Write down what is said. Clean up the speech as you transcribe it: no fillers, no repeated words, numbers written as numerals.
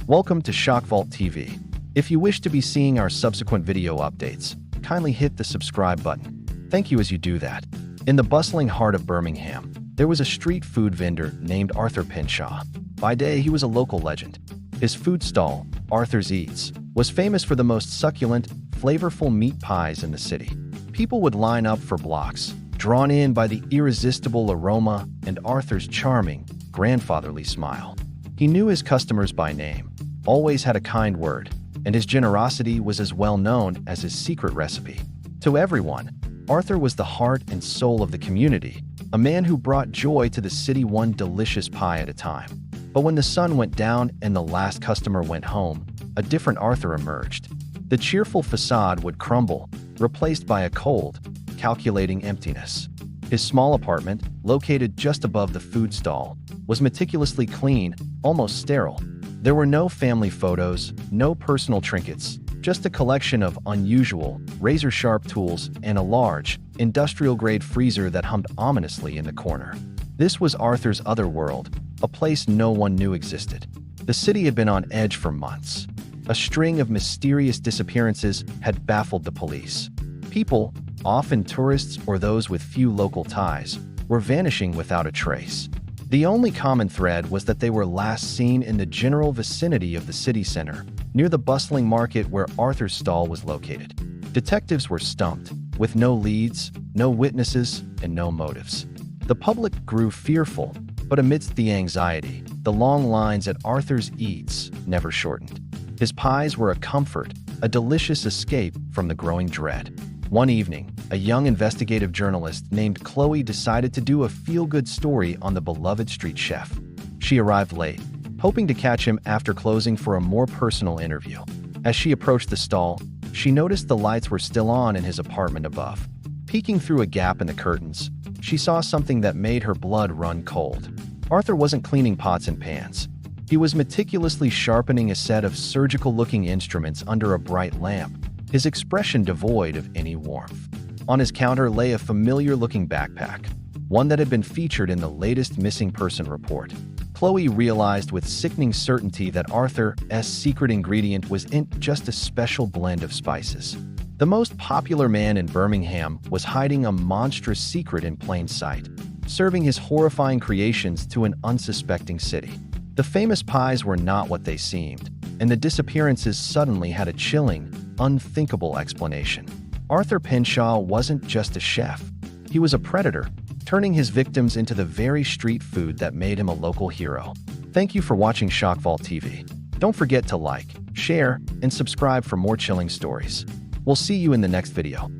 Welcome to ShockVault TV. If you wish to be seeing our subsequent video updates, kindly hit the subscribe button. Thank you as you do that. In the bustling heart of Birmingham, there was a street food vendor named Arthur Penshaw. By day, he was a local legend. His food stall, Arthur's Eats, was famous for the most succulent, flavorful meat pies in the city. People would line up for blocks, drawn in by the irresistible aroma and Arthur's charming, grandfatherly smile. He knew his customers by name, always had a kind word, and his generosity was as well known as his secret recipe. To everyone, Arthur was the heart and soul of the community, a man who brought joy to the city one delicious pie at a time. But when the sun went down and the last customer went home, a different Arthur emerged. The cheerful facade would crumble, replaced by a cold, calculating emptiness. His small apartment, located just above the food stall, was meticulously clean, almost sterile. There were no family photos, no personal trinkets, just a collection of unusual, razor-sharp tools and a large, industrial-grade freezer that hummed ominously in the corner. This was Arthur's other world, a place no one knew existed. The city had been on edge for months. A string of mysterious disappearances had baffled the police. People, often tourists or those with few local ties, were vanishing without a trace. The only common thread was that they were last seen in the general vicinity of the city center, near the bustling market where Arthur's stall was located. Detectives were stumped, with no leads, no witnesses, and no motives. The public grew fearful, but amidst the anxiety, the long lines at Arthur's Eats never shortened. His pies were a comfort, a delicious escape from the growing dread. One evening, a young investigative journalist named Chloe decided to do a feel-good story on the beloved street chef. She arrived late, hoping to catch him after closing for a more personal interview. As she approached the stall, she noticed the lights were still on in his apartment above. Peeking through a gap in the curtains, she saw something that made her blood run cold. Arthur wasn't cleaning pots and pans. He was meticulously sharpening a set of surgical-looking instruments under a bright lamp, his expression devoid of any warmth. On his counter lay a familiar-looking backpack, one that had been featured in the latest missing person report. Chloe realized with sickening certainty that Arthur's secret ingredient wasn't just a special blend of spices. The most popular man in Birmingham was hiding a monstrous secret in plain sight, serving his horrifying creations to an unsuspecting city. The famous pies were not what they seemed, and the disappearances suddenly had a chilling, unthinkable explanation. Arthur Penshaw wasn't just a chef. He was a predator, turning his victims into the very street food that made him a local hero. Thank you for watching ShockVault TV. Don't forget to like, share, and subscribe for more chilling stories. We'll see you in the next video.